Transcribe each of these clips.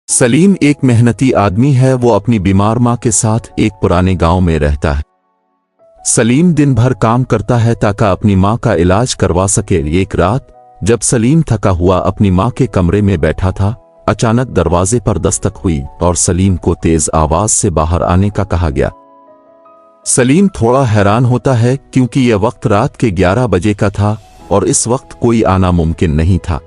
सलीम एक मेहनती आदमी है। वो अपनी बीमार माँ के साथ एक पुराने गांव में रहता है। सलीम दिन भर काम करता है ताकि अपनी माँ का इलाज करवा सके। एक रात जब सलीम थका हुआ अपनी माँ के कमरे में बैठा था, अचानक दरवाजे पर दस्तक हुई और सलीम को तेज आवाज से बाहर आने का कहा गया। सलीम थोड़ा हैरान होता है क्योंकि यह वक्त रात के 11 बजे का था और इस वक्त कोई आना मुमकिन नहीं था।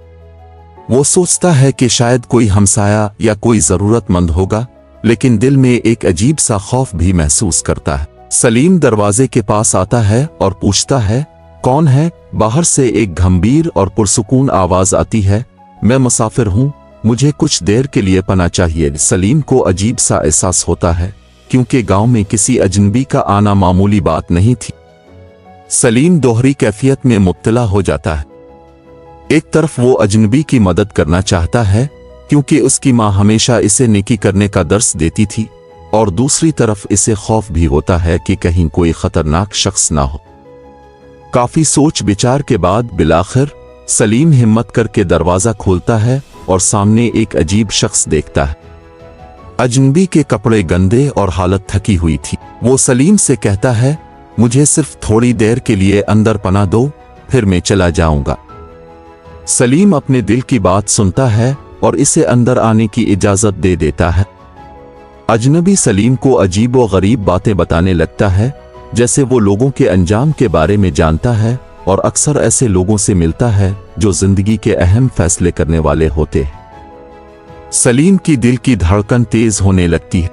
वो सोचता है कि शायद कोई हमसाया या कोई जरूरतमंद होगा, लेकिन दिल में एक अजीब सा खौफ भी महसूस करता है। सलीम दरवाजे के पास आता है और पूछता है, कौन है? बाहर से एक गंभीर और पुरसुकून आवाज आती है, मैं मुसाफिर हूं, मुझे कुछ देर के लिए पनाह चाहिए। सलीम को अजीब सा एहसास होता है क्योंकि गांव में किसी अजनबी का आना मामूली बात नहीं थी। सलीम दोहरी कैफियत में मुब्तला हो जाता है। एक तरफ वो अजनबी की मदद करना चाहता है क्योंकि उसकी माँ हमेशा इसे नेकी करने का दर्स देती थी, और दूसरी तरफ इसे खौफ भी होता है कि कहीं कोई खतरनाक शख्स ना हो। काफी सोच विचार के बाद बिलाखिर सलीम हिम्मत करके दरवाजा खोलता है और सामने एक अजीब शख्स देखता है। अजनबी के कपड़े गंदे और हालत थकी हुई थी। वो सलीम से कहता है, मुझे सिर्फ थोड़ी देर के लिए अंदर पनाह दो, फिर मैं चला जाऊंगा। सलीम अपने दिल की बात सुनता है और इसे अंदर आने की इजाजत दे देता है। अजनबी सलीम को अजीब व गरीब बातें बताने लगता है, जैसे वो लोगों के अंजाम के बारे में जानता है और अक्सर ऐसे लोगों से मिलता है जो जिंदगी के अहम फैसले करने वाले होते हैं। सलीम की दिल की धड़कन तेज होने लगती है।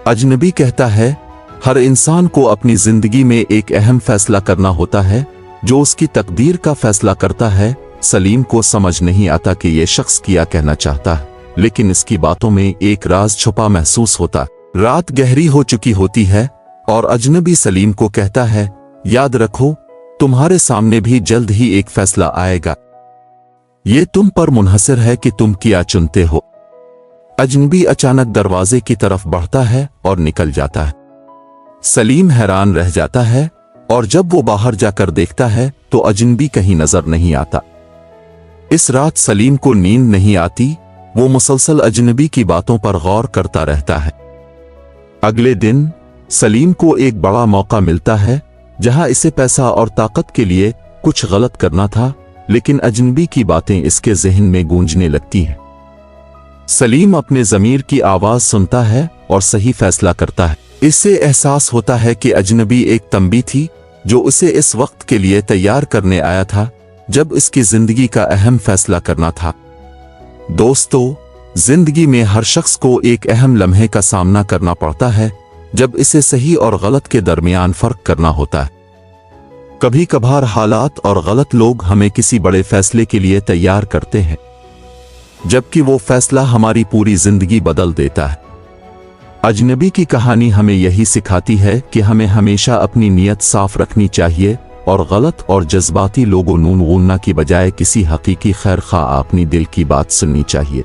अजनबी कहता है, हर इंसान को अपनी जिंदगी में एक अहम फैसला करना होता है जो उसकी तकदीर का फैसला करता है। सलीम को समझ नहीं आता कि यह शख्स क्या कहना चाहता है, लेकिन इसकी बातों में एक राज छुपा महसूस होता। रात गहरी हो चुकी होती है और अजनबी सलीम को कहता है, याद रखो, तुम्हारे सामने भी जल्द ही एक फैसला आएगा। ये तुम पर मुनहसर है कि तुम क्या चुनते हो। अजनबी अचानक दरवाजे की तरफ बढ़ता है और निकल जाता है। सलीम हैरान रह जाता है और जब वो बाहर जाकर देखता है तो अजनबी कहीं नजर नहीं आता। इस रात सलीम को नींद नहीं आती। वो मुसलसल अजनबी की बातों पर गौर करता रहता है। अगले दिन सलीम को एक बड़ा मौका मिलता है जहां इसे पैसा और ताकत के लिए कुछ गलत करना था, लेकिन अजनबी की बातें इसके जहन में गूंजने लगती हैं। सलीम अपने ज़मीर की आवाज सुनता है और सही फैसला करता है। इससे एहसास होता है कि अजनबी एक तंबी थी जो उसे इस वक्त के लिए तैयार करने आया था जब इसकी जिंदगी का अहम फैसला करना था। दोस्तों, जिंदगी में हर शख्स को एक अहम लम्हे का सामना करना पड़ता है जब इसे सही और गलत के दरमियान फर्क करना होता है। कभी कभार हालात और गलत लोग हमें किसी बड़े फैसले के लिए तैयार करते हैं, जबकि वो फैसला हमारी पूरी जिंदगी बदल देता है। अजनबी की कहानी हमें यही सिखाती है कि हमें हमेशा अपनी नीयत साफ रखनी चाहिए और गलत और जज्बाती लोगों नून की बजाय किसी हकीकी खैर खा अपनी दिल की बात सुननी चाहिए।